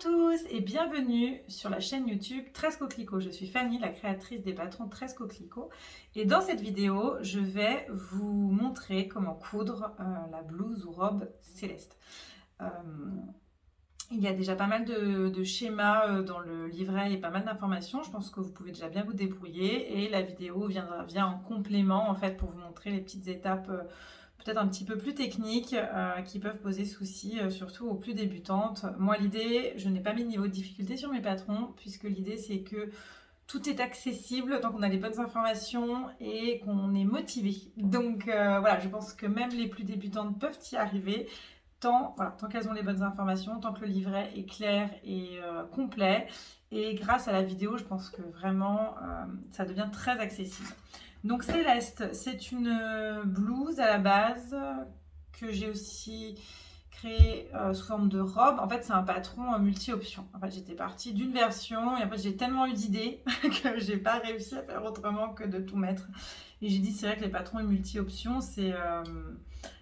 tous et bienvenue sur la chaîne YouTube 13 Coquelicots. Je suis Fanny, la créatrice des patrons 13 Coquelicots. Et dans cette vidéo, je vais vous montrer comment coudre la blouse ou robe céleste. Il y a déjà pas mal de schémas dans le livret et pas mal d'informations. Je pense que vous pouvez déjà bien vous débrouiller. Et la vidéo vient en complément en fait pour vous montrer les petites étapes peut-être un petit peu plus techniques qui peuvent poser souci, surtout aux plus débutantes. Moi, l'idée, je n'ai pas mis de niveau de difficulté sur mes patrons, puisque l'idée, c'est que tout est accessible tant qu'on a les bonnes informations et qu'on est motivé. Donc voilà, je pense que même les plus débutantes peuvent y arriver, tant qu'elles ont les bonnes informations, tant que le livret est clair et complet. Et grâce à la vidéo, je pense que vraiment, ça devient très accessible. Donc Céleste, c'est une blouse à la base que j'ai aussi créée sous forme de robe. En fait, c'est un patron multi-options. En fait, j'étais partie d'une version et en fait, j'ai tellement eu d'idées que j'ai pas réussi à faire autrement que de tout mettre. Et j'ai dit, c'est vrai que les patrons multi-options,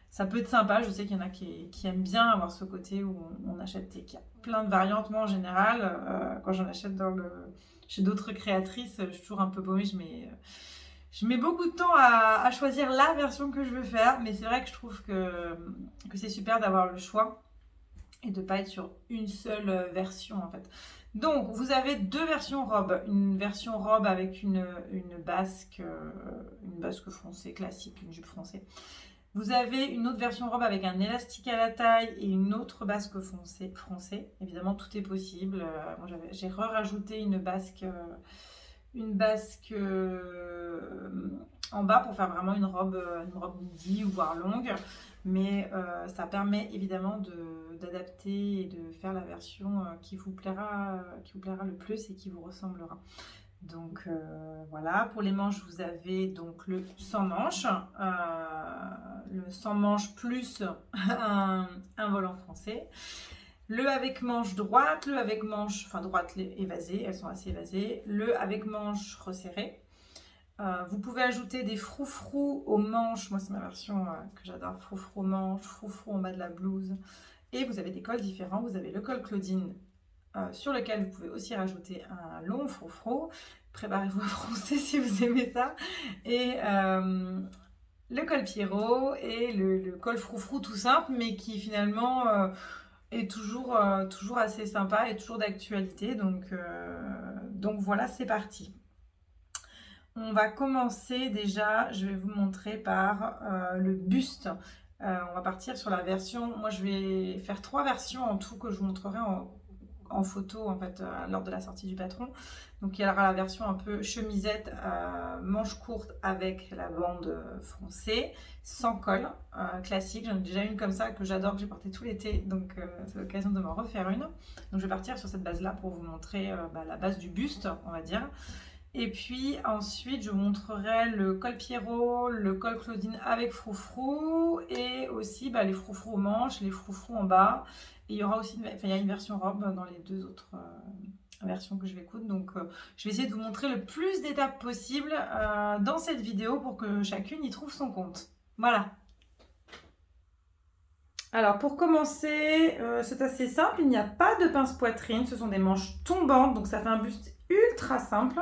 ça peut être sympa. Je sais qu'il y en a qui aiment bien avoir ce côté où on achète qu'il y a plein de variantes. Moi, en général, quand j'en achète chez d'autres créatrices, je suis toujours un peu paumée. Je mets beaucoup de temps à choisir la version que je veux faire, mais c'est vrai que je trouve que c'est super d'avoir le choix et de ne pas être sur une seule version en fait. Donc vous avez deux versions robe, une version robe avec une basque froncée classique, une jupe froncée. Vous avez une autre version robe avec un élastique à la taille et une autre basque froncée. Évidemment tout est possible. Moi j'ai rajouté une basque en bas pour faire vraiment une robe midi ou voire longue, mais ça permet évidemment d'adapter et de faire la version qui vous plaira le plus et qui vous ressemblera. Donc voilà, pour les manches vous avez donc le sans manches, plus un volant français. Le avec manche droite, le avec manche, enfin droite évasée, elles sont assez évasées. Le avec manche resserrée. Vous pouvez ajouter des froufrous aux manches. Moi, c'est ma version que j'adore. Froufrous aux manches, froufrous en bas de la blouse. Et vous avez des cols différents. Vous avez le col Claudine sur lequel vous pouvez aussi rajouter un long froufrou. Préparez-vous à froncer si vous aimez ça. Et le col Pierrot et le col froufrou tout simple, mais qui finalement est toujours assez sympa et toujours d'actualité. Donc voilà, c'est parti. On va commencer déjà, je vais vous montrer par le buste. On va partir sur la version, moi je vais faire 3 versions en tout que je vous montrerai en photo en fait lors de la sortie du patron. Donc il y aura la version un peu chemisette, manche courte avec la bande froncée, sans col, classique. J'en ai déjà une comme ça que j'adore, que j'ai portée tout l'été, donc c'est l'occasion de m'en refaire une. Donc je vais partir sur cette base là pour vous montrer la base du buste, on va dire. Et puis ensuite, je vous montrerai le col Pierrot, le col Claudine avec froufrou et aussi les froufrous aux manches, les froufrous en bas. Et il y aura aussi il y a une version robe dans les deux autres versions que je vais coudre. Donc je vais essayer de vous montrer le plus d'étapes possible dans cette vidéo pour que chacune y trouve son compte. Voilà. Alors pour commencer, c'est assez simple, il n'y a pas de pince poitrine, ce sont des manches tombantes, donc ça fait un buste ultra simple.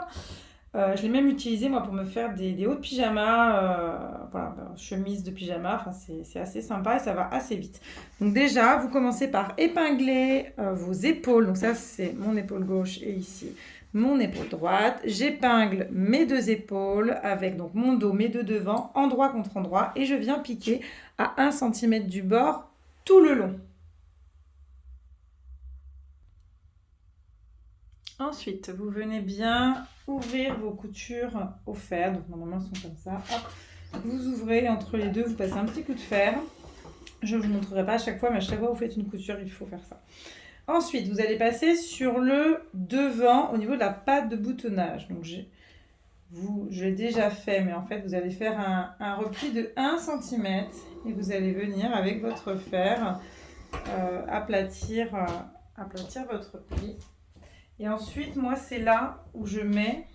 Je l'ai même utilisé moi pour me faire des hauts de pyjama, chemise de pyjama, enfin, c'est assez sympa et ça va assez vite. Donc déjà, vous commencez par épingler vos épaules, donc ça c'est mon épaule gauche et ici mon épaule droite. J'épingle mes deux épaules avec donc mon dos, mes deux devants, endroit contre endroit et je viens piquer à 1 cm du bord tout le long. Ensuite, vous venez bien ouvrir vos coutures au fer. Donc normalement, elles sont comme ça. Hop. Vous ouvrez entre les deux, vous passez un petit coup de fer. Je ne vous montrerai pas à chaque fois, mais à chaque fois que vous faites une couture, il faut faire ça. Ensuite, vous allez passer sur le devant au niveau de la patte de boutonnage. Donc je l'ai déjà fait, mais en fait, vous allez faire un repli de 1 cm et vous allez venir avec votre fer aplatir votre pli. Et ensuite, moi, c'est là où je mets...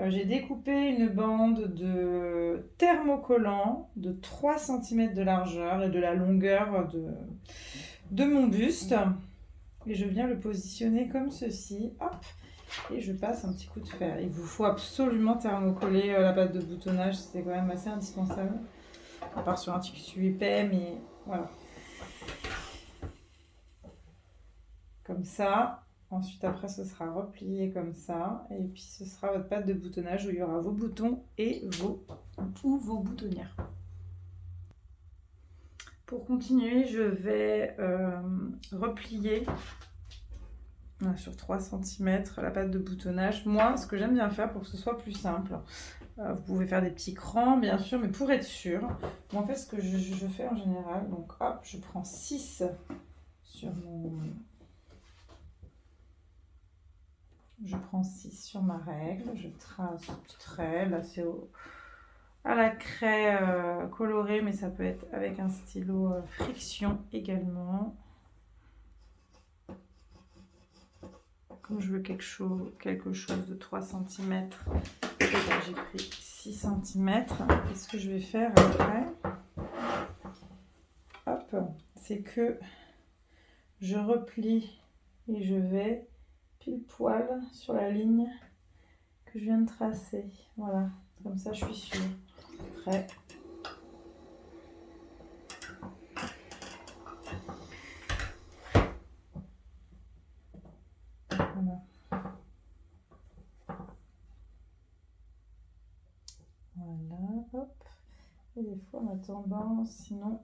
j'ai découpé une bande de thermocollant de 3 cm de largeur et de la longueur de mon buste. Et je viens le positionner comme ceci, hop, et je passe un petit coup de fer. Il vous faut absolument thermocoller la pâte de boutonnage, c'est quand même assez indispensable. À part sur un tissu épais, mais voilà. Comme ça. Ensuite, après, ce sera replié comme ça. Et puis, ce sera votre pâte de boutonnage où il y aura vos boutons et vos boutonnières. Pour continuer, je vais replier sur 3 cm la pâte de boutonnage. Moi, ce que j'aime bien faire pour que ce soit plus simple, vous pouvez faire des petits crans, bien sûr, mais pour être sûr, moi, en fait, ce que je fais en général, donc hop, je prends 6 sur mon... Je prends 6 sur ma règle, je trace un petit trait, là c'est à la craie colorée, mais ça peut être avec un stylo friction également. Comme je veux quelque chose de 3 cm, j'ai pris 6 cm. Et ce que je vais faire après, hop, c'est que je replie et je vais pile poil sur la ligne que je viens de tracer. Voilà, comme ça je suis sûre. Après, voilà. Voilà, hop. Et des fois, on a tendance, sinon,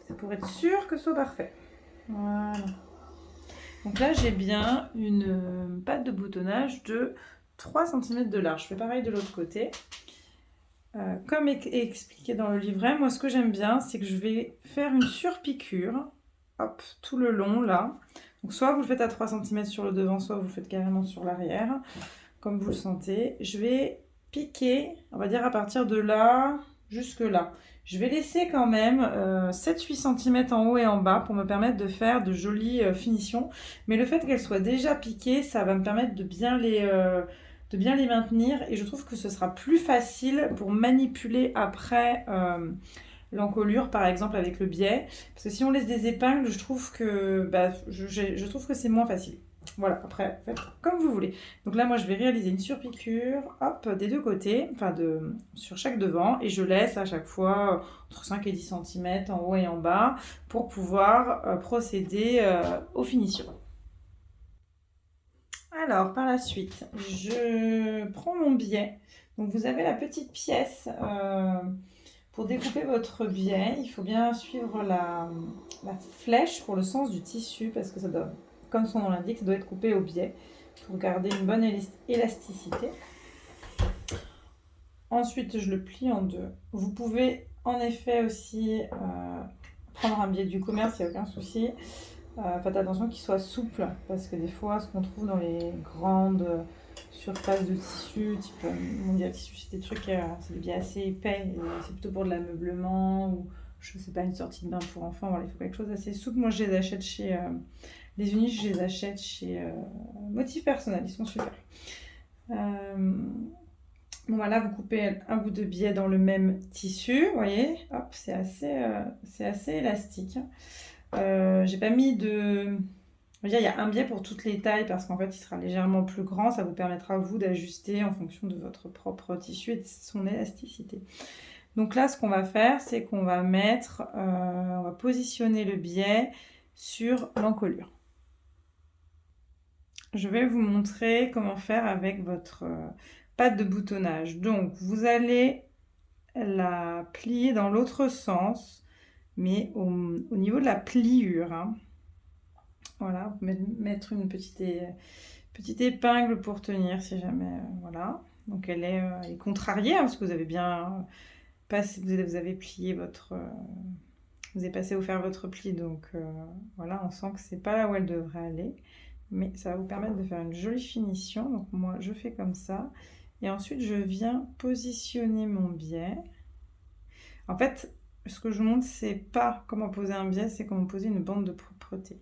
c'est pour être sûr que ce soit parfait. Voilà. Donc là, j'ai bien une pâte de boutonnage de 3 cm de large. Je fais pareil de l'autre côté. Comme expliqué dans le livret, moi, ce que j'aime bien, c'est que je vais faire une surpiqûre, hop, tout le long, là. Donc, soit vous le faites à 3 cm sur le devant, soit vous le faites carrément sur l'arrière, comme vous le sentez. Je vais piquer, on va dire à partir de là jusque là. Je vais laisser quand même 7-8 cm en haut et en bas pour me permettre de faire de jolies finitions. Mais le fait qu'elles soient déjà piquées, ça va me permettre de bien les maintenir. Et je trouve que ce sera plus facile pour manipuler après l'encolure, par exemple avec le biais. Parce que si on laisse des épingles, je trouve que c'est moins facile. Voilà, après, faites comme vous voulez. Donc là, moi, je vais réaliser une surpiqûre, hop, des deux côtés, enfin, sur chaque devant, et je laisse à chaque fois entre 5 et 10 cm en haut et en bas pour pouvoir procéder aux finitions. Alors, par la suite, je prends mon biais. Donc, vous avez la petite pièce pour découper votre biais. Il faut bien suivre la flèche pour le sens du tissu parce que ça doit, comme son nom l'indique, ça doit être coupé au biais pour garder une bonne élasticité. Ensuite, je le plie en deux. Vous pouvez en effet aussi prendre un biais du commerce, il n'y a aucun souci. Faites attention qu'il soit souple parce que des fois, ce qu'on trouve dans les grandes surfaces de tissu, type mondial tissu, c'est des trucs, c'est des biais assez épais. C'est plutôt pour de l'ameublement ou je sais pas, une sortie de bain pour enfants. Voilà, il faut quelque chose d'assez souple. Moi, je les achète chez les unis, je les achète chez Motif Personnel, ils sont super. Bon, voilà, vous coupez un bout de biais dans le même tissu, vous voyez, hop, c'est assez élastique. J'ai pas mis de... Je veux dire, il y a un biais pour toutes les tailles parce qu'en fait, il sera légèrement plus grand. Ça vous permettra, vous, d'ajuster en fonction de votre propre tissu et de son élasticité. Donc là, ce qu'on va faire, c'est qu'on va on va positionner le biais sur l'encolure. Je vais vous montrer comment faire avec votre pâte de boutonnage. Donc, vous allez la plier dans l'autre sens, mais au niveau de la pliure. Hein. Voilà, vous mettre une petite épingle pour tenir si jamais. Voilà. Donc, elle est contrariée hein, parce que vous avez bien passé, vous avez plié votre... vous avez passé au fer votre pli, donc voilà, on sent que c'est pas là où elle devrait aller. Mais ça va vous permettre de faire une jolie finition. Donc moi, je fais comme ça. Et ensuite, je viens positionner mon biais. En fait, ce que je vous montre, c'est pas comment poser un biais, c'est comment poser une bande de propreté.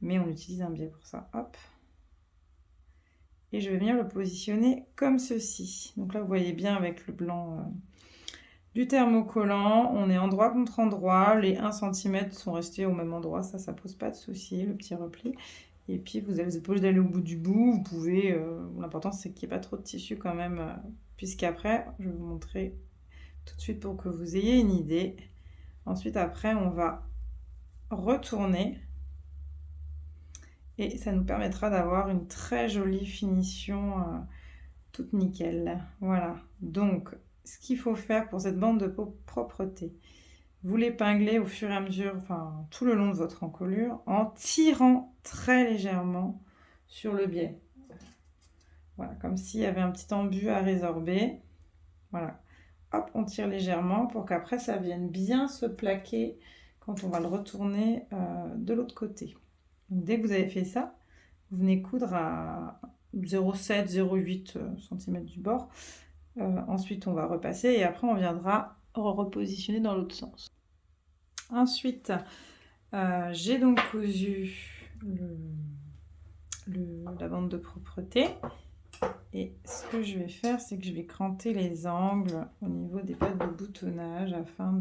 Mais on utilise un biais pour ça. Hop. Et je vais venir le positionner comme ceci. Donc là, vous voyez bien avec le blanc du thermocollant, on est endroit contre endroit, les 1 cm sont restés au même endroit, ça pose pas de souci, le petit repli. Et puis vous n'êtes pas obligé d'aller au bout du bout, vous pouvez, l'important c'est qu'il n'y ait pas trop de tissu quand même, puisqu'après, je vais vous montrer tout de suite pour que vous ayez une idée. Ensuite après on va retourner et ça nous permettra d'avoir une très jolie finition toute nickel. Voilà, donc ce qu'il faut faire pour cette bande de propreté, vous l'épinglez au fur et à mesure, enfin tout le long de votre encolure, en tirant très légèrement sur le biais. Voilà, comme s'il y avait un petit embu à résorber. Voilà, hop, on tire légèrement pour qu'après ça vienne bien se plaquer quand on va le retourner de l'autre côté. Donc, dès que vous avez fait ça, vous venez coudre à 0,7, 0,8 cm du bord. Ensuite, on va repasser et après, on viendra repositionner dans l'autre sens. Ensuite, j'ai donc cousu la bande de propreté. Et ce que je vais faire, c'est que je vais cranter les angles au niveau des pattes de boutonnage afin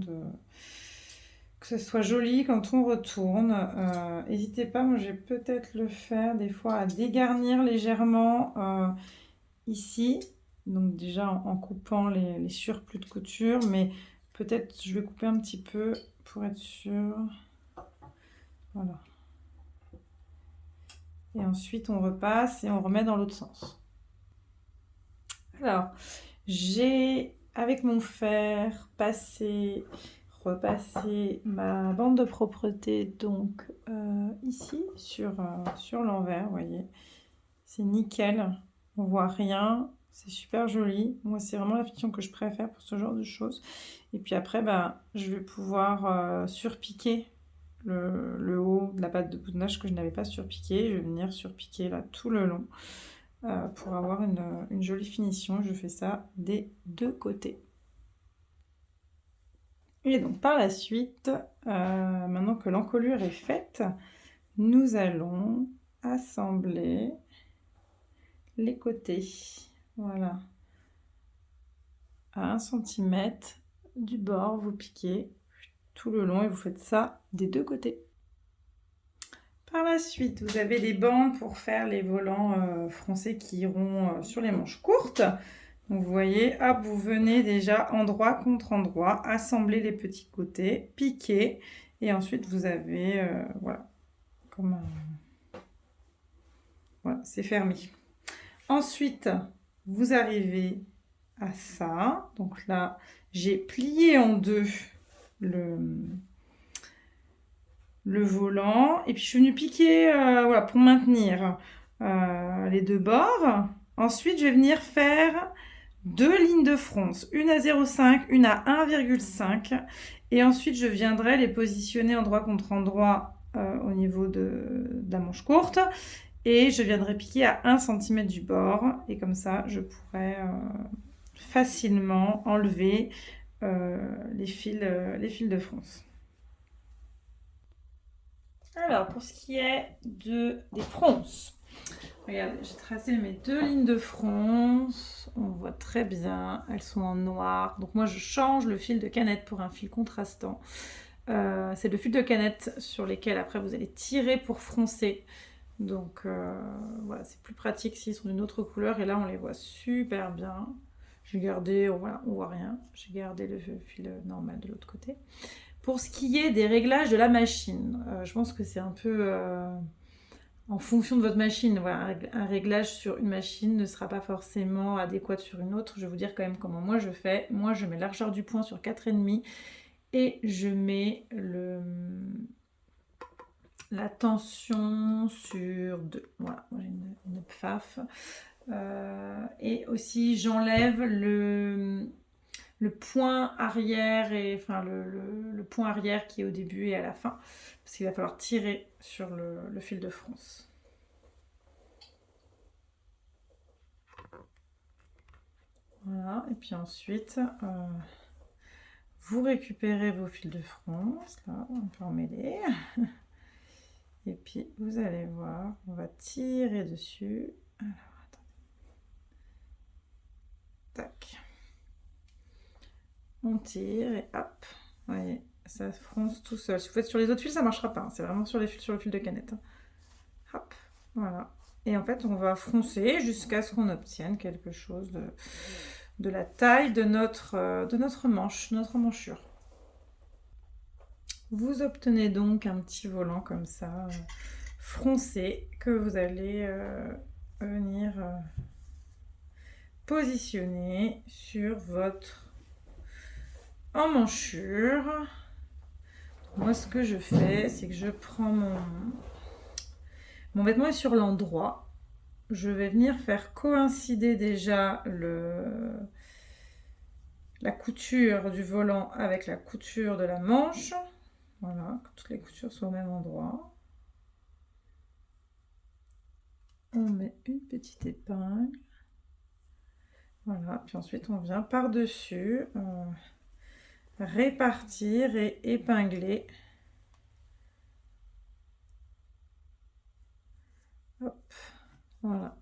que ce soit joli quand on retourne. N'hésitez pas, moi je vais peut-être le faire des fois à dégarnir légèrement ici. Donc déjà en coupant les surplus de couture, mais peut-être je vais couper un petit peu pour être sûre. Voilà. Et ensuite on repasse et on remet dans l'autre sens. Alors, j'ai avec mon fer repassé ma bande de propreté donc ici sur l'envers, vous voyez. C'est nickel, on voit rien, c'est super joli. Moi, c'est vraiment la finition que je préfère pour ce genre de choses. Et puis après, je vais pouvoir surpiquer le haut de la patte de boutonnage que je n'avais pas surpiqué. Je vais venir surpiquer là tout le long. Pour avoir une jolie finition. Je fais ça des deux côtés. Et donc par la suite, maintenant que l'encolure est faite, nous allons assembler les côtés. Voilà. À 1 cm du bord, vous piquez tout le long et vous faites ça des deux côtés. Par la suite, vous avez des bandes pour faire les volants froncés qui iront sur les manches courtes. Donc vous voyez, hop, vous venez déjà endroit contre endroit, assembler les petits côtés, piquer, et ensuite vous avez, voilà, comme voilà, c'est fermé. Ensuite, vous arrivez à ça. Donc là, j'ai plié en deux le volant et puis je suis venue piquer voilà, pour maintenir les deux bords. Ensuite je vais venir faire deux lignes de fronce, une à 0,5, une à 1,5 et ensuite je viendrai les positionner endroit contre endroit au niveau de la manche courte et je viendrai piquer à 1 cm du bord et comme ça je pourrai facilement enlever les fils de fronce. Alors, pour ce qui est des fronces, regardez, j'ai tracé mes deux lignes de fronce. On voit très bien, elles sont en noir. Donc moi, je change le fil de canette pour un fil contrastant. C'est le fil de canette sur lesquels après vous allez tirer pour froncer. Donc voilà, c'est plus pratique s'ils sont d'une autre couleur. Et là, on les voit super bien. J'ai gardé, voilà, on voit rien. J'ai gardé le fil normal de l'autre côté. Pour ce qui est des réglages de la machine, je pense que c'est un peu en fonction de votre machine. Voilà, un réglage sur une machine ne sera pas forcément adéquat sur une autre. Je vais vous dire quand même comment moi je fais. Moi, je mets la largeur du point sur 4,5 et je mets la tension sur 2. Voilà, moi j'ai une pfaff. Et aussi, j'enlève le point arrière et enfin le point arrière qui est au début et à la fin parce qu'il va falloir tirer sur le fil de fronce. Voilà, et puis ensuite vous récupérez vos fils de fronce, là on peut en mêler et puis vous allez voir, on va tirer dessus. Alors attendez, tac. on tire et hop, vous voyez, ça fronce tout seul. Si vous faites sur les autres fils, ça ne marchera pas, hein. C'est vraiment sur le fil de canette, hein. Hop, voilà. Et en fait, on va froncer jusqu'à ce qu'on obtienne quelque chose de la taille de notre manche, notre manchure. Vous obtenez donc un petit volant comme ça, froncé, que vous allez venir positionner sur votre emmanchure. Moi, ce que je fais, c'est que je prends mon vêtement est sur l'endroit. Je vais venir faire coïncider déjà la couture du volant avec la couture de la manche. Voilà, que toutes les coutures soient au même endroit. On met une petite épingle. Voilà, puis ensuite on vient par-dessus répartir et épingler. Hop, voilà.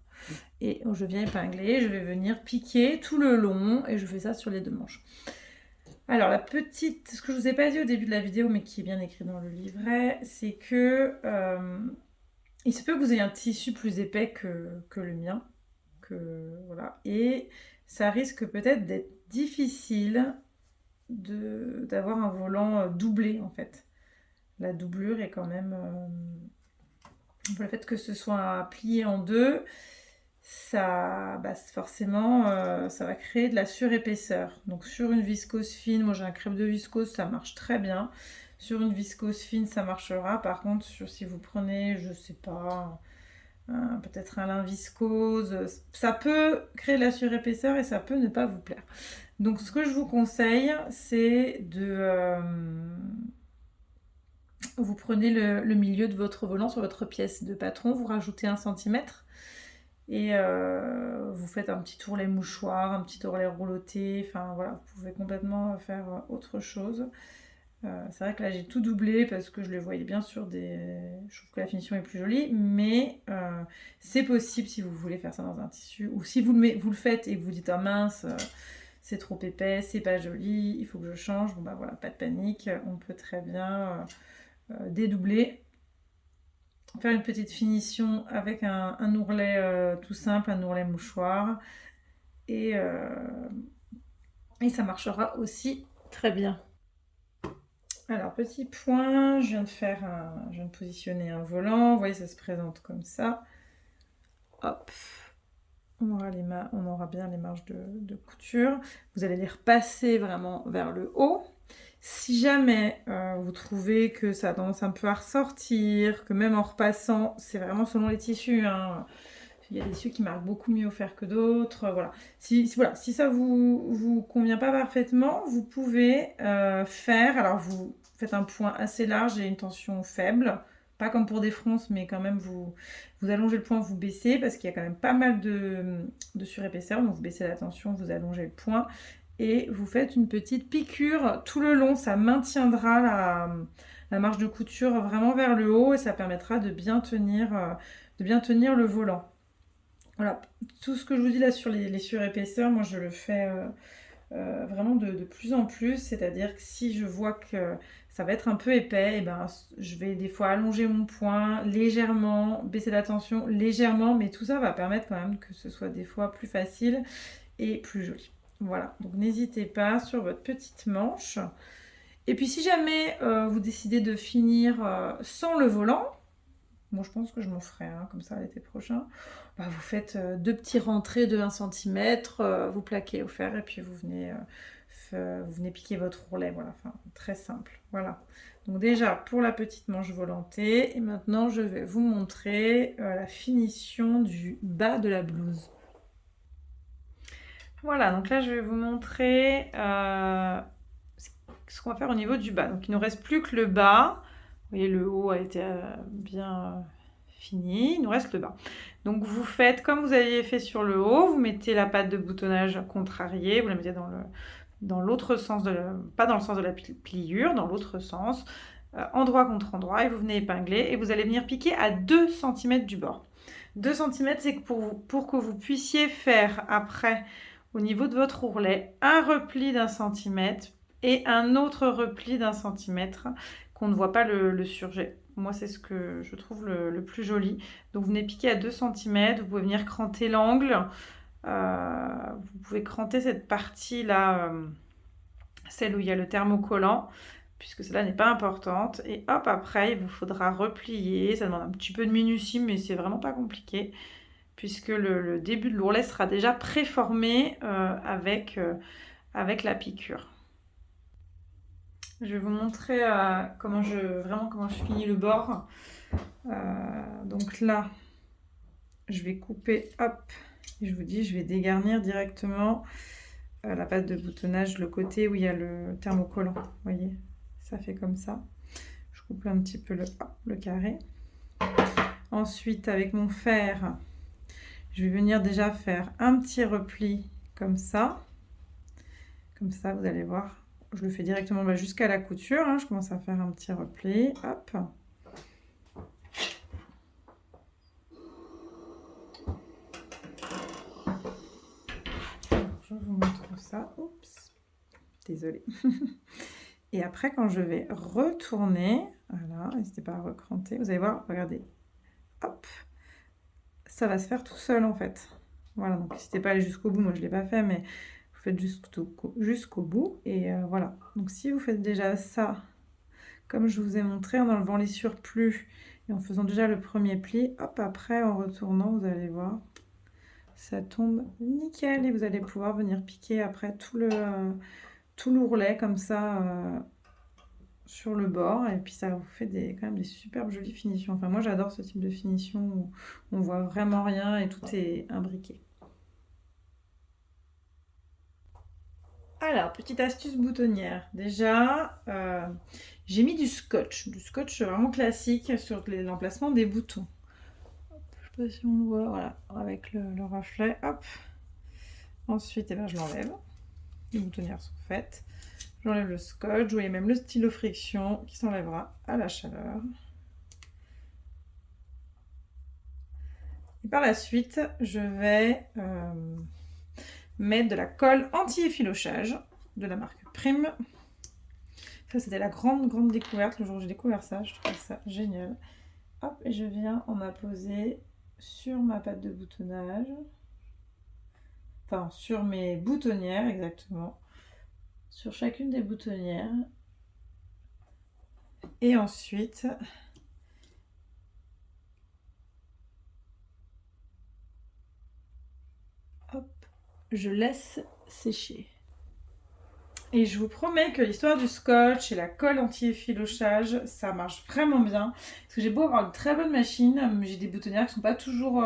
Et je viens épingler, je vais venir piquer tout le long et je fais ça sur les deux manches. Alors ce que je vous ai pas dit au début de la vidéo mais qui est bien écrit dans le livret, c'est que il se peut que vous ayez un tissu plus épais que le mien, voilà, et ça risque peut-être d'être difficile d'avoir un volant doublé en fait. La doublure est quand même le fait que ce soit plié en deux, ça, forcément, ça va créer de la surépaisseur. Donc sur une viscose fine, moi j'ai un crêpe de viscose, ça marche très bien. Sur une viscose fine, ça marchera. Par contre, si vous prenez, je sais pas, peut-être un lin viscose, ça peut créer de la surépaisseur et ça peut ne pas vous plaire. Donc ce que je vous conseille, c'est de... vous prenez le milieu de votre volant sur votre pièce de patron, vous rajoutez 1 cm et vous faites un petit tourlet mouchoir, un petit tourlet rouloté, enfin voilà, vous pouvez complètement faire autre chose. C'est vrai que là j'ai tout doublé parce que je le voyais bien sur je trouve que la finition est plus jolie, mais c'est possible si vous voulez faire ça dans un tissu, ou si vous le faites et que vous dites ah mince, c'est trop épais, c'est pas joli, il faut que je change, bon bah voilà, pas de panique, on peut très bien dédoubler, faire une petite finition avec un ourlet tout simple, un ourlet mouchoir, et ça marchera aussi très bien. Alors, petit point, je viens de positionner un volant, vous voyez, ça se présente comme ça. Hop, on aura bien les marges de couture. Vous allez les repasser vraiment vers le haut. Si jamais vous trouvez que ça a tendance un peu à ressortir, que même en repassant, c'est vraiment selon les tissus, hein. Il y a des tissus qui marquent beaucoup mieux au fer que d'autres. Voilà. Si ça vous convient pas parfaitement, vous pouvez alors vous faites un point assez large et une tension faible. Pas comme pour des fronces, mais quand même vous allongez le point, vous baissez, parce qu'il y a quand même pas mal de surépaisseur. Donc vous baissez la tension, vous allongez le point. Et vous faites une petite piqûre tout le long. Ça maintiendra la marge de couture vraiment vers le haut et ça permettra de bien tenir le volant. Voilà, tout ce que je vous dis là sur les surépaisseurs, moi je le fais vraiment de plus en plus, c'est-à-dire que si je vois que ça va être un peu épais, et ben, je vais des fois allonger mon point légèrement, baisser la tension légèrement, mais tout ça va permettre quand même que ce soit des fois plus facile et plus joli. Voilà, donc n'hésitez pas sur votre petite manche. Et puis si jamais vous décidez de finir sans le volant, moi je pense que je m'en ferai comme ça l'été prochain, vous faites 2 petits rentrés de 1 cm, vous plaquez au fer et puis vous venez piquer votre ourlet, voilà, enfin très simple, voilà. Donc déjà pour la petite manche volantée, et maintenant je vais vous montrer la finition du bas de la blouse. Voilà, donc là je vais vous montrer ce qu'on va faire au niveau du bas. Donc il ne nous reste plus que le bas. Vous voyez, le haut a été bien fini, il nous reste le bas. Donc vous faites comme vous aviez fait sur le haut, vous mettez la patte de boutonnage contrariée, vous la mettez dans l'autre sens, pas dans le sens de la pliure, dans l'autre sens, endroit contre endroit, et vous venez épingler, et vous allez venir piquer à 2 cm du bord. 2 cm, c'est pour que vous puissiez faire après, au niveau de votre ourlet, un repli d'1 centimètre et un autre repli d'1 centimètre qu'on ne voit pas le surjet. Moi, c'est ce que je trouve le plus joli. Donc, vous venez piquer à 2 centimètres, vous pouvez venir cranter l'angle. Vous pouvez cranter cette partie-là, celle où il y a le thermocollant, puisque celle-là n'est pas importante. Et hop, après, il vous faudra replier. Ça demande un petit peu de minutie, mais c'est vraiment pas compliqué, puisque le début de l'ourlet sera déjà préformé avec la piqûre. Je vais vous montrer comment je finis le bord. Donc là, je vais couper, hop, et je vous dis, je vais dégarnir directement la pâte de boutonnage, le côté où il y a le thermocollant. Vous voyez, ça fait comme ça. Je coupe un petit peu le carré. Ensuite, avec mon fer, je vais venir déjà faire un petit repli comme ça. Comme ça, vous allez voir. Je le fais directement jusqu'à la couture. Hein. Je commence à faire un petit repli. Hop. Je vous montre ça. Oups. Désolée. Et après, quand je vais retourner, voilà, n'hésitez pas à recranter. Vous allez voir, regardez. Hop. Ça va se faire tout seul en fait. Voilà, donc n'hésitez pas à aller jusqu'au bout. Moi, je ne l'ai pas fait, mais vous faites jusqu'au bout. Et voilà. Donc, si vous faites déjà ça, comme je vous ai montré, en enlevant les surplus et en faisant déjà le premier pli, hop, après, en retournant, vous allez voir, ça tombe nickel. Et vous allez pouvoir venir piquer après tout l'ourlet comme ça sur le bord. Et puis, ça vous fait quand même des superbes jolies finitions. Enfin, moi, j'adore ce type de finition où on voit vraiment rien et tout est imbriqué. Alors, petite astuce boutonnière. Déjà, j'ai mis du scotch vraiment classique sur l'emplacement des boutons. Hop, je ne sais pas si on le voit, voilà, avec le reflet. Hop. Ensuite, je l'enlève. Les boutonnières sont faites. J'enlève le scotch. Vous voyez même le stylo friction qui s'enlèvera à la chaleur. Et par la suite, je vais mettre de la colle anti-effilochage de la marque Prime. Ça, c'était la grande découverte. Le jour où j'ai découvert ça, je trouvais ça génial. Hop, et je viens en apposer sur ma pâte de boutonnage. Enfin, sur mes boutonnières, exactement. Sur chacune des boutonnières. Et ensuite, hop, je laisse sécher. Et je vous promets que l'histoire du scotch et la colle anti-effilochage, ça marche vraiment bien. Parce que j'ai beau avoir une très bonne machine, mais j'ai des boutonnières qui sont pas toujours...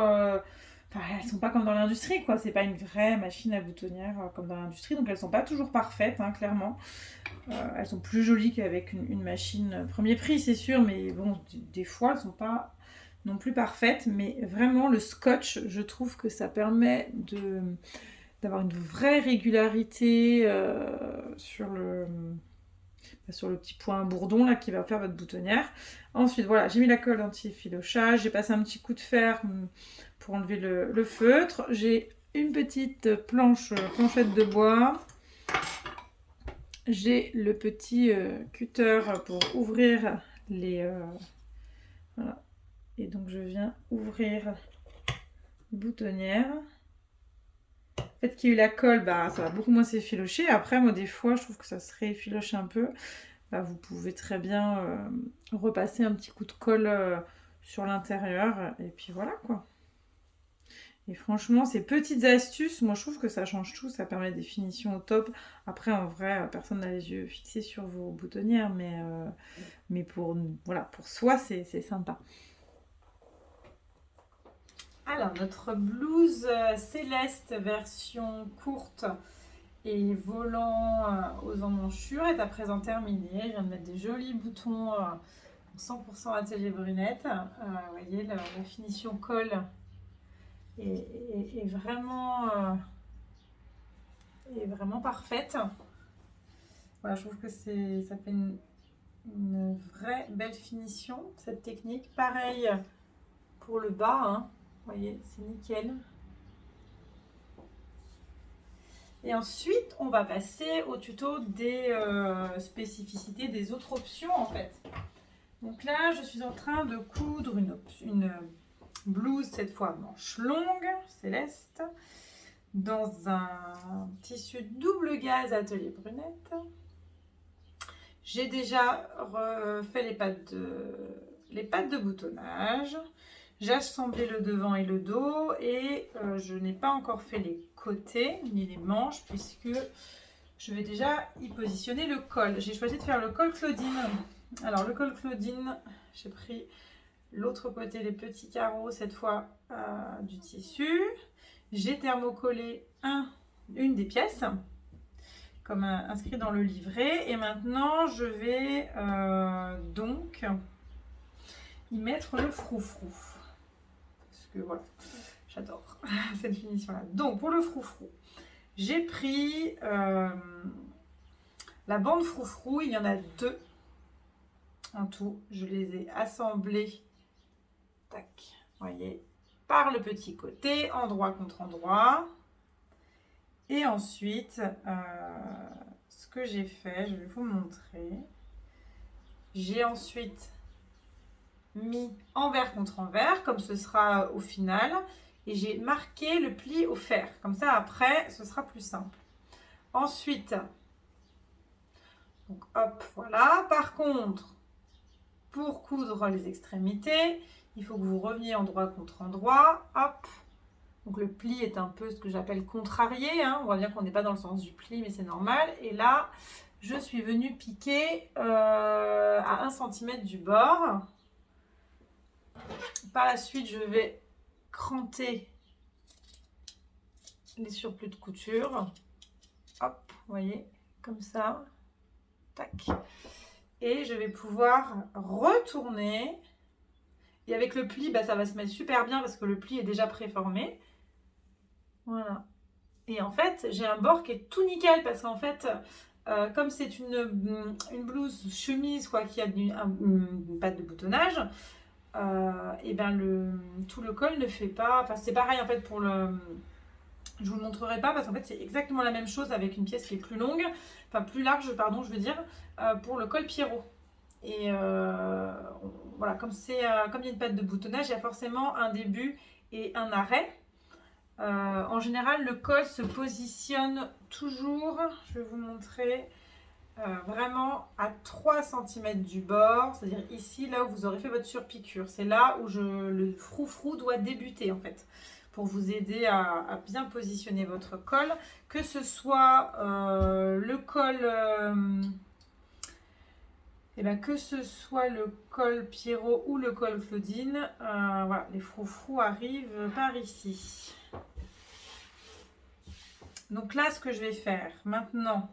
Enfin, elles sont pas comme dans l'industrie, quoi. C'est pas une vraie machine à boutonnière comme dans l'industrie. Donc elles sont pas toujours parfaites, hein, clairement. Elles sont plus jolies qu'avec une machine premier prix, c'est sûr. Mais bon, des fois, elles sont pas non plus parfaites. Mais vraiment, le scotch, je trouve que ça permet d'avoir une vraie régularité sur le petit point bourdon là qui va faire votre boutonnière. Ensuite, voilà, j'ai mis la colle anti-effilochage, j'ai passé un petit coup de fer pour enlever le feutre. J'ai une petite planchette de bois. J'ai le petit cutter pour ouvrir les... voilà. Et donc, je viens ouvrir les boutonnières. Le fait qu'il y ait eu la colle, ça va beaucoup moins s'effilocher. Après, moi, des fois, je trouve que ça se réeffiloche un peu. Vous pouvez très bien repasser un petit coup de colle sur l'intérieur. Et puis voilà, quoi. Et franchement, ces petites astuces, moi, je trouve que ça change tout. Ça permet des finitions au top. Après, en vrai, personne n'a les yeux fixés sur vos boutonnières. Mais pour soi, c'est sympa. Alors, notre blouse céleste version courte et volant aux emmanchures est à présent terminée. Je viens de mettre des jolis boutons 100% atelier brunette. Vous voyez, la finition colle est vraiment parfaite. Voilà, je trouve que ça fait une vraie belle finition, cette technique. Pareil pour le bas, hein. Vous voyez, c'est nickel. Et ensuite, on va passer au tuto des spécificités des autres options en fait. Donc là, je suis en train de coudre une blouse, cette fois manche longue, céleste, dans un tissu double gaze Atelier Brunette. J'ai déjà fait les pattes de boutonnage. J'ai assemblé le devant et le dos et je n'ai pas encore fait les côtés ni les manches puisque je vais déjà y positionner le col. J'ai choisi de faire le col Claudine. Alors le col Claudine, j'ai pris l'autre côté, les petits carreaux cette fois du tissu. J'ai thermocollé une des pièces comme inscrit dans le livret et maintenant je vais donc y mettre le froufrou. Parce que voilà, j'adore cette finition-là. Donc, pour le froufrou, j'ai pris la bande froufrou. Il y en a 2 en tout. Je les ai assemblés, tac, voyez, par le petit côté, endroit contre endroit. Et ensuite, ce que j'ai fait, je vais vous montrer. J'ai ensuite mis envers contre envers, comme ce sera au final, et j'ai marqué le pli au fer, comme ça après ce sera plus simple. Ensuite, donc hop, voilà. Par contre, pour coudre les extrémités, il faut que vous reveniez endroit contre endroit, hop. Donc le pli est un peu ce que j'appelle contrarié, hein. On voit bien qu'on n'est pas dans le sens du pli, mais c'est normal. Et là, je suis venue piquer à 1 cm du bord. Par la suite, je vais cranter les surplus de couture. Hop, vous voyez, comme ça. Tac. Et je vais pouvoir retourner. Et avec le pli, bah, ça va se mettre super bien parce que le pli est déjà préformé. Voilà. Et en fait, j'ai un bord qui est tout nickel parce qu'en fait, comme c'est une blouse chemise quoi, qui a une patte de boutonnage, et ben tout le col ne fait pas. Enfin, c'est pareil en fait pour le. Je vous le montrerai pas parce qu'en fait c'est exactement la même chose avec une pièce qui est plus longue, enfin plus large, pardon, je veux dire, pour le col Pierrot. Et voilà, comme il y a une patte de boutonnage, il y a forcément un début et un arrêt. En général, le col se positionne toujours, je vais vous montrer, vraiment à 3 cm du bord, c'est-à-dire ici, là où vous aurez fait votre surpiqûre. C'est là où le froufrou doit débuter en fait, pour vous aider à bien positionner votre col, que ce soit le col... que ce soit le col Pierrot ou le col Claudine, voilà, les froufrous arrivent par ici. Donc là, ce que je vais faire maintenant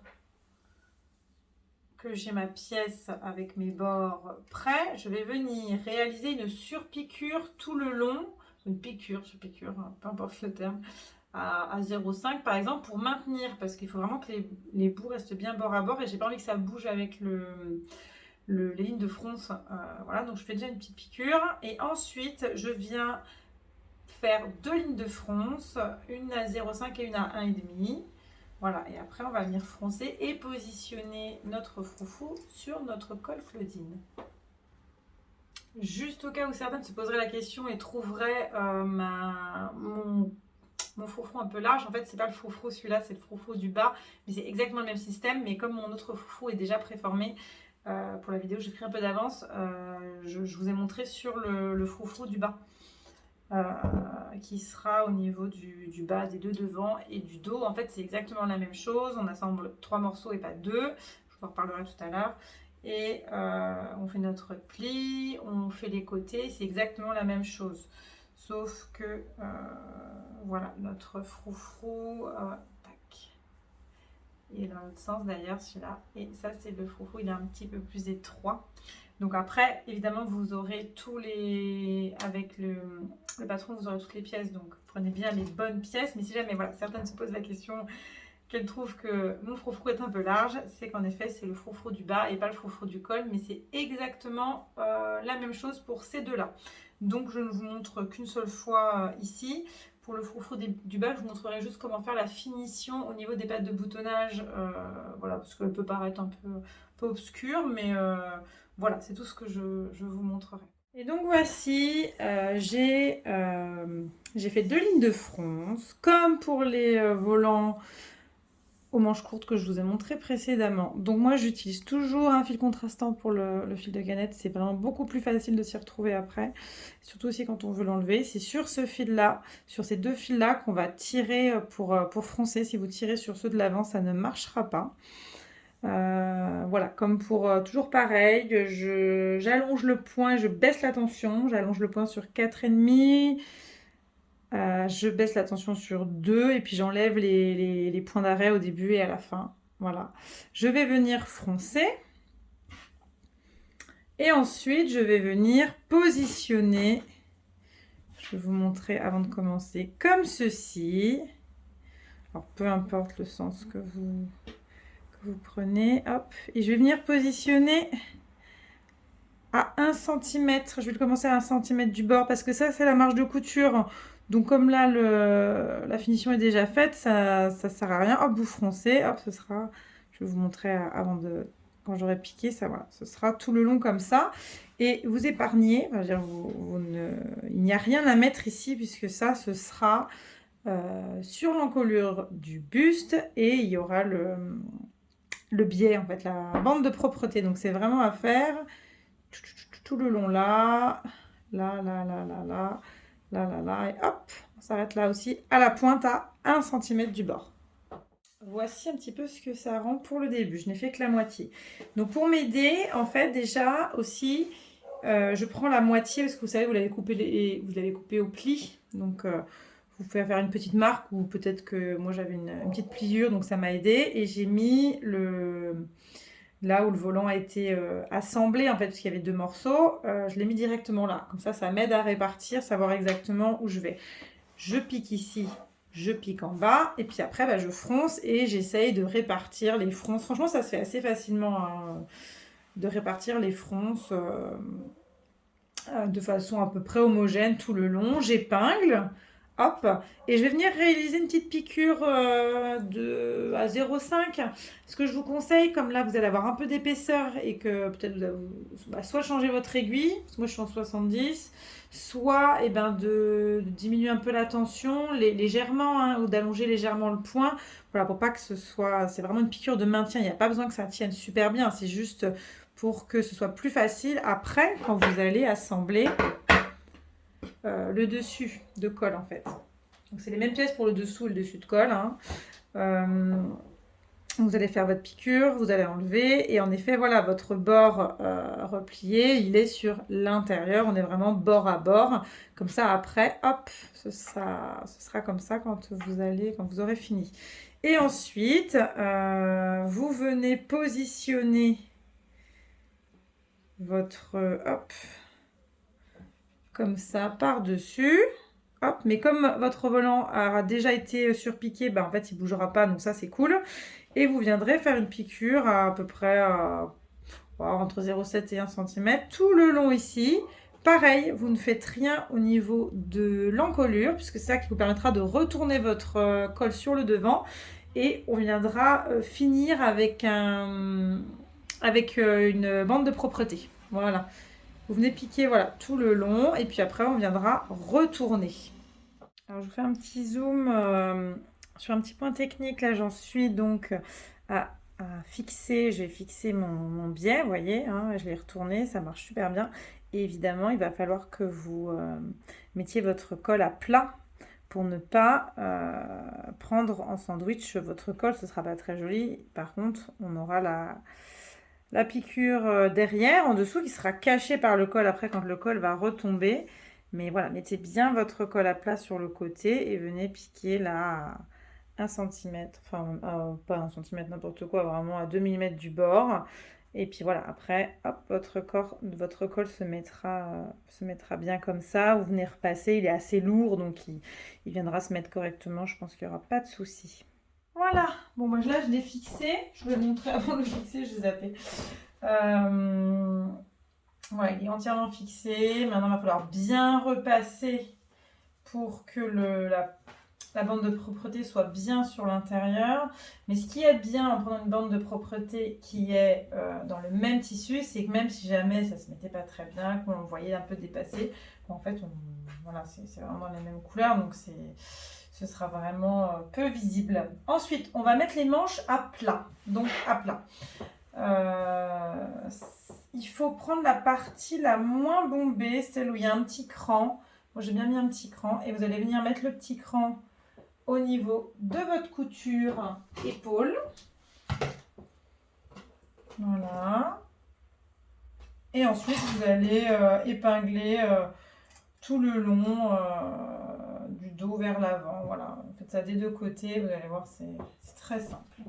que j'ai ma pièce avec mes bords prêts, je vais venir réaliser une surpiqûre tout le long, une piqûre, surpiqûre, peu importe le terme, à 0,5 par exemple, pour maintenir, parce qu'il faut vraiment que les bouts restent bien bord à bord et j'ai pas envie que ça bouge avec les lignes de fronce. Voilà, donc je fais déjà une petite piqûre et ensuite je viens faire 2 lignes de fronce, une à 0,5 et une à 1,5. Voilà, et après on va venir froncer et positionner notre froufrou sur notre col Claudine. Juste au cas où certaines se poseraient la question et trouveraient mon froufrou un peu large, en fait c'est pas le froufrou celui-là, c'est le froufrou du bas, mais c'est exactement le même système, mais comme mon autre froufrou est déjà préformé, pour la vidéo j'ai pris un peu d'avance, je vous ai montré sur le froufrou du bas. Qui sera au niveau du bas, des 2 devant et du dos. En fait, c'est exactement la même chose. On assemble 3 morceaux et pas 2. Je vous en reparlerai tout à l'heure. Et on fait notre pli, on fait les côtés. C'est exactement la même chose. Sauf que, voilà, notre froufrou, tac. Il est dans l'autre sens d'ailleurs, celui-là. Et ça, c'est le froufrou. Il est un petit peu plus étroit. Donc après, évidemment, vous aurez tous les... Avec le patron, vous aurez toutes les pièces. Donc prenez bien les bonnes pièces. Mais si jamais, voilà, certaines se posent la question qu'elles trouvent que mon froufrou est un peu large, c'est qu'en effet, c'est le froufrou du bas et pas le froufrou du col. Mais c'est exactement la même chose pour ces deux-là. Donc je ne vous montre qu'une seule fois ici pour le froufrou du bas, je vous montrerai juste comment faire la finition au niveau des pattes de boutonnage. Voilà, parce qu'elle peut paraître un peu obscure, mais voilà, c'est tout ce que je vous montrerai. Et donc voici, j'ai fait 2 lignes de fronce, comme pour les volants aux manches courtes que je vous ai montré précédemment. Donc moi j'utilise toujours un fil contrastant pour le fil de canette, c'est vraiment beaucoup plus facile de s'y retrouver après, surtout aussi quand on veut l'enlever. C'est sur ce fil là, sur ces 2 fils là qu'on va tirer pour froncer. Si vous tirez sur ceux de l'avant, ça ne marchera pas. Voilà, comme pour toujours pareil, j'allonge le point, je baisse la tension, j'allonge le point sur 4,5. Je baisse la tension sur 2 et puis j'enlève les points d'arrêt au début et à la fin. Voilà. Je vais venir froncer. Et ensuite, je vais venir positionner. Je vais vous montrer avant de commencer comme ceci. Alors, peu importe le sens que vous prenez. Hop. Et je vais venir positionner à 1 cm. Je vais commencer à 1 cm du bord parce que ça, c'est la marge de couture. Donc comme là, la finition est déjà faite, ça ne sert à rien. Hop, vous froncez. Hop, ce sera... Je vais vous montrer avant de... Quand j'aurai piqué, ça, voilà. Ce sera tout le long comme ça. Et vous épargnez. Enfin, je veux dire, il n'y a rien à mettre ici puisque ça, ce sera sur l'encolure du buste. Et il y aura le biais, en fait, la bande de propreté. Donc c'est vraiment à faire tout le long là, là, et hop, on s'arrête là aussi, à la pointe à 1 cm du bord. Voici un petit peu ce que ça rend pour le début, je n'ai fait que la moitié. Donc pour m'aider, en fait, déjà aussi, je prends la moitié, parce que vous savez, vous l'avez coupé au pli, donc vous pouvez faire une petite marque, ou peut-être que moi j'avais une petite pliure, donc ça m'a aidé, et j'ai mis là où le volant a été assemblé, en fait, parce qu'il y avait 2 morceaux, je l'ai mis directement là. Comme ça m'aide à répartir, savoir exactement où je vais. Je pique ici, je pique en bas, et puis après, je fronce et j'essaye de répartir les fronces. Franchement, ça se fait assez facilement, hein, de répartir les fronces de façon à peu près homogène tout le long. J'épingle. Hop, et je vais venir réaliser une petite piqûre à 0,5. Ce que je vous conseille, comme là vous allez avoir un peu d'épaisseur et que peut-être vous allez soit changer votre aiguille, parce que moi je suis en 70, soit de diminuer un peu la tension légèrement, hein, ou d'allonger légèrement le point. Voilà, pour pas que ce soit... C'est vraiment une piqûre de maintien, il n'y a pas besoin que ça tienne super bien, c'est juste pour que ce soit plus facile après quand vous allez assembler le dessus de colle en fait. Donc c'est les mêmes pièces pour le dessous et le dessus de colle, hein. Vous allez faire votre piqûre, vous allez enlever et en effet voilà, votre bord replié, il est sur l'intérieur, on est vraiment bord à bord, comme ça après hop, ce sera comme ça quand vous aurez fini. Et ensuite vous venez positionner votre hop comme ça par-dessus. Hop, mais comme votre volant a déjà été surpiqué, en fait, il ne bougera pas, donc ça, c'est cool. Et vous viendrez faire une piqûre à peu près entre 0,7 et 1 cm tout le long ici. Pareil, vous ne faites rien au niveau de l'encolure, puisque c'est ça qui vous permettra de retourner votre colle sur le devant. Et on viendra finir avec une bande de propreté. Voilà. Vous venez piquer voilà, tout le long et puis après on viendra retourner. Alors je vous fais un petit zoom sur un petit point technique. Là j'en suis donc à fixer, je vais fixer mon biais, vous voyez, hein, je l'ai retourné, ça marche super bien. Et évidemment il va falloir que vous mettiez votre colle à plat pour ne pas prendre en sandwich votre colle, ce ne sera pas très joli. Par contre on aura la piqûre derrière, en dessous, qui sera cachée par le col après quand le col va retomber. Mais voilà, mettez bien votre colle à plat sur le côté et venez piquer là à 1 cm, enfin pas 1 cm, n'importe quoi, vraiment à 2 mm du bord. Et puis voilà, après, hop, votre col se mettra bien comme ça. Vous venez repasser, il est assez lourd, donc il viendra se mettre correctement. Je pense qu'il n'y aura pas de souci. Voilà, bon moi là je l'ai fixé, je vais le montrer avant de le fixer, je l'ai zappé. Voilà, il est entièrement fixé, maintenant il va falloir bien repasser pour que la bande de propreté soit bien sur l'intérieur. Mais ce qui est bien en prenant une bande de propreté qui est dans le même tissu, c'est que même si jamais ça se mettait pas très bien, qu'on le voyait un peu dépassé, en fait, voilà, c'est vraiment les mêmes couleurs, donc ce sera vraiment peu visible. Ensuite, on va mettre les manches à plat. Donc à plat. Il faut prendre la partie la moins bombée, celle où il y a un petit cran. Moi, j'ai bien mis un petit cran. Et vous allez venir mettre le petit cran au niveau de votre couture épaule. Voilà. Et ensuite, vous allez épingler tout le long du dos vers l'avant. Voilà. Faites ça des deux côtés. Vous allez voir, c'est très simple.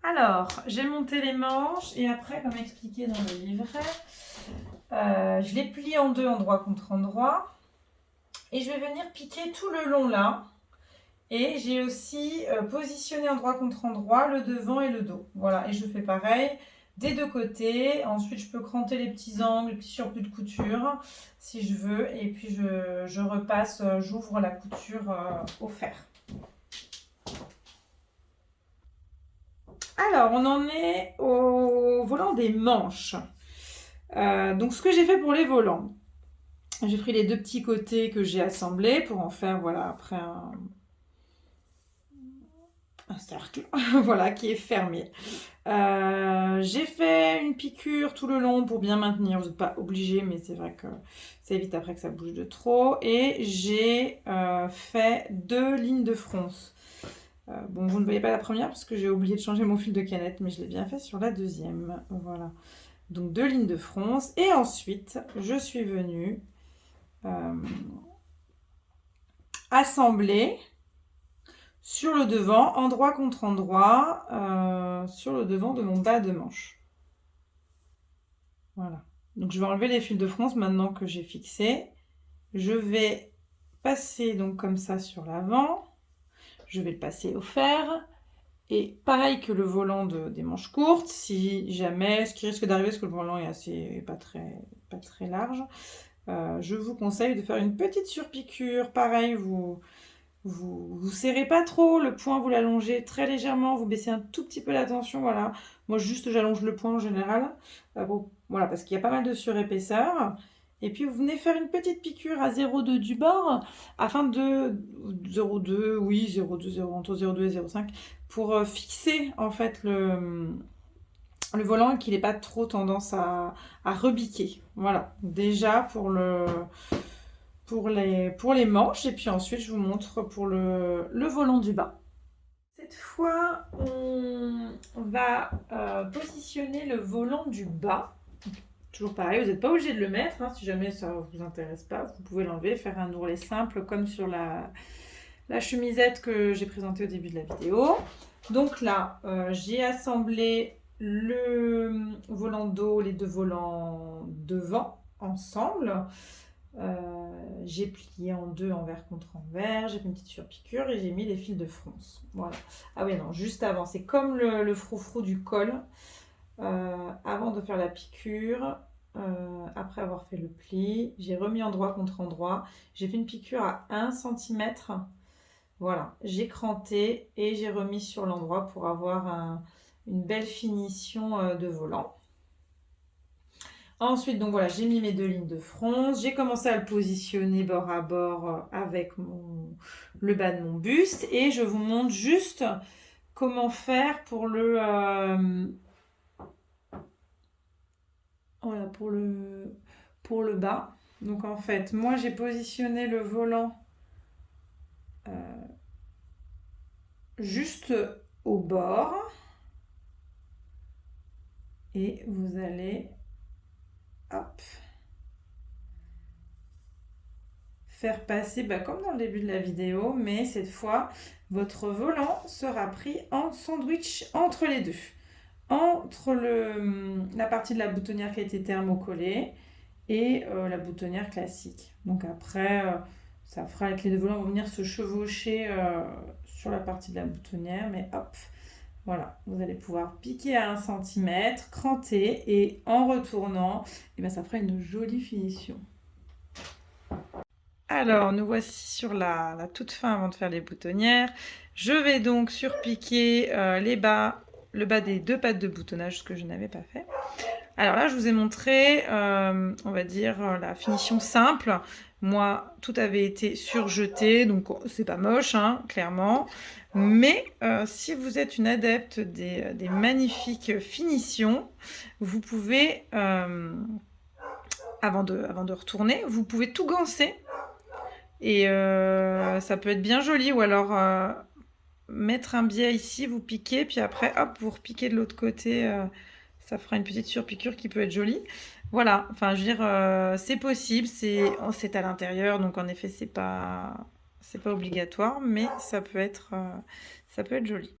Alors, j'ai monté les manches et après, comme expliqué dans le livret, je les plie en deux, endroit contre endroit. Et je vais venir piquer tout le long là. Et j'ai aussi positionné endroit contre endroit le devant et le dos. Voilà, et je fais pareil des deux côtés. Ensuite, je peux cranter les petits angles, les petits surplus de couture si je veux. Et puis, je repasse, j'ouvre la couture au fer. Alors, on en est au volant des manches. Donc, ce que j'ai fait pour les volants, j'ai pris les deux petits côtés que j'ai assemblés pour en faire, voilà, après un cercle, voilà, qui est fermé. J'ai fait une piqûre tout le long pour bien maintenir. Vous n'êtes pas obligé, mais c'est vrai que ça évite après que ça bouge de trop. Et j'ai fait 2 lignes de fronce. Bon, vous ne voyez pas la première parce que j'ai oublié de changer mon fil de canette, mais je l'ai bien fait sur la deuxième. Voilà. Donc 2 lignes de fronce. Et ensuite, je suis venue assembler sur le devant, endroit contre endroit, sur le devant de mon bas de manche. Voilà. Donc je vais enlever les fils de fronce maintenant que j'ai fixé. Je vais passer donc comme ça sur l'avant. Je vais le passer au fer. Et pareil que le volant des manches courtes, si jamais, ce qui risque d'arriver, parce que le volant est pas très large, je vous conseille de faire une petite surpiqûre. Pareil, vous serrez pas trop, le point vous l'allongez très légèrement, vous baissez un tout petit peu la tension, voilà. Moi juste j'allonge le point en général, bon, voilà, parce qu'il y a pas mal de surépaisseur. Et puis vous venez faire une petite piqûre à 0,2 du bord, afin de 0,2, oui 0,2, entre 0,2 et 0,5, pour fixer en fait le volant et qu'il n'ait pas trop tendance à rebiquer. Voilà, déjà pour les manches, et puis ensuite je vous montre pour le volant du bas. Cette fois, on va positionner le volant du bas. Toujours pareil, vous n'êtes pas obligé de le mettre, hein, si jamais ça ne vous intéresse pas, vous pouvez l'enlever, faire un ourlet simple comme sur la chemisette que j'ai présentée au début de la vidéo. Donc là, j'ai assemblé le volant dos, les deux volants devant ensemble. J'ai plié en deux envers contre envers, j'ai fait une petite surpiqûre et j'ai mis les fils de fronce. Voilà. Ah oui, non, juste avant, c'est comme le froufrou du col. Avant de faire la piqûre, après avoir fait le pli, j'ai remis endroit contre endroit. J'ai fait une piqûre à 1 cm. Voilà, j'ai cranté et j'ai remis sur l'endroit pour avoir une belle finition de volant. Ensuite, donc voilà, j'ai mis mes 2 lignes de fronce. J'ai commencé à le positionner bord à bord avec le bas de mon buste. Et je vous montre juste comment faire pour voilà, pour le bas. Donc en fait, moi j'ai positionné le volant juste au bord. Et vous allez hop, faire passer comme dans le début de la vidéo, mais cette fois votre volant sera pris en sandwich entre les deux, entre la partie de la boutonnière qui a été thermocollée et la boutonnière classique. Donc après ça fera que les deux volants vont venir se chevaucher sur la partie de la boutonnière, mais hop, Voilà, vous allez pouvoir piquer à 1 centimètre, cranter et en retournant, et ben ça fera une jolie finition. Alors, nous voici sur la toute fin avant de faire les boutonnières. Je vais donc surpiquer le bas des 2 pattes de boutonnage, ce que je n'avais pas fait. Alors là, je vous ai montré, on va dire, la finition simple. Moi, tout avait été surjeté, donc c'est pas moche, hein, clairement. Mais si vous êtes une adepte des magnifiques finitions, vous pouvez, avant de retourner, vous pouvez tout ganser. Et ça peut être bien joli. Ou alors mettre un biais ici, vous piquez, puis après, hop, vous repiquez de l'autre côté. Ça fera une petite surpiqûre qui peut être jolie. Voilà, enfin, je veux dire, c'est possible, c'est à l'intérieur, donc en effet, c'est pas obligatoire, mais ça peut être joli.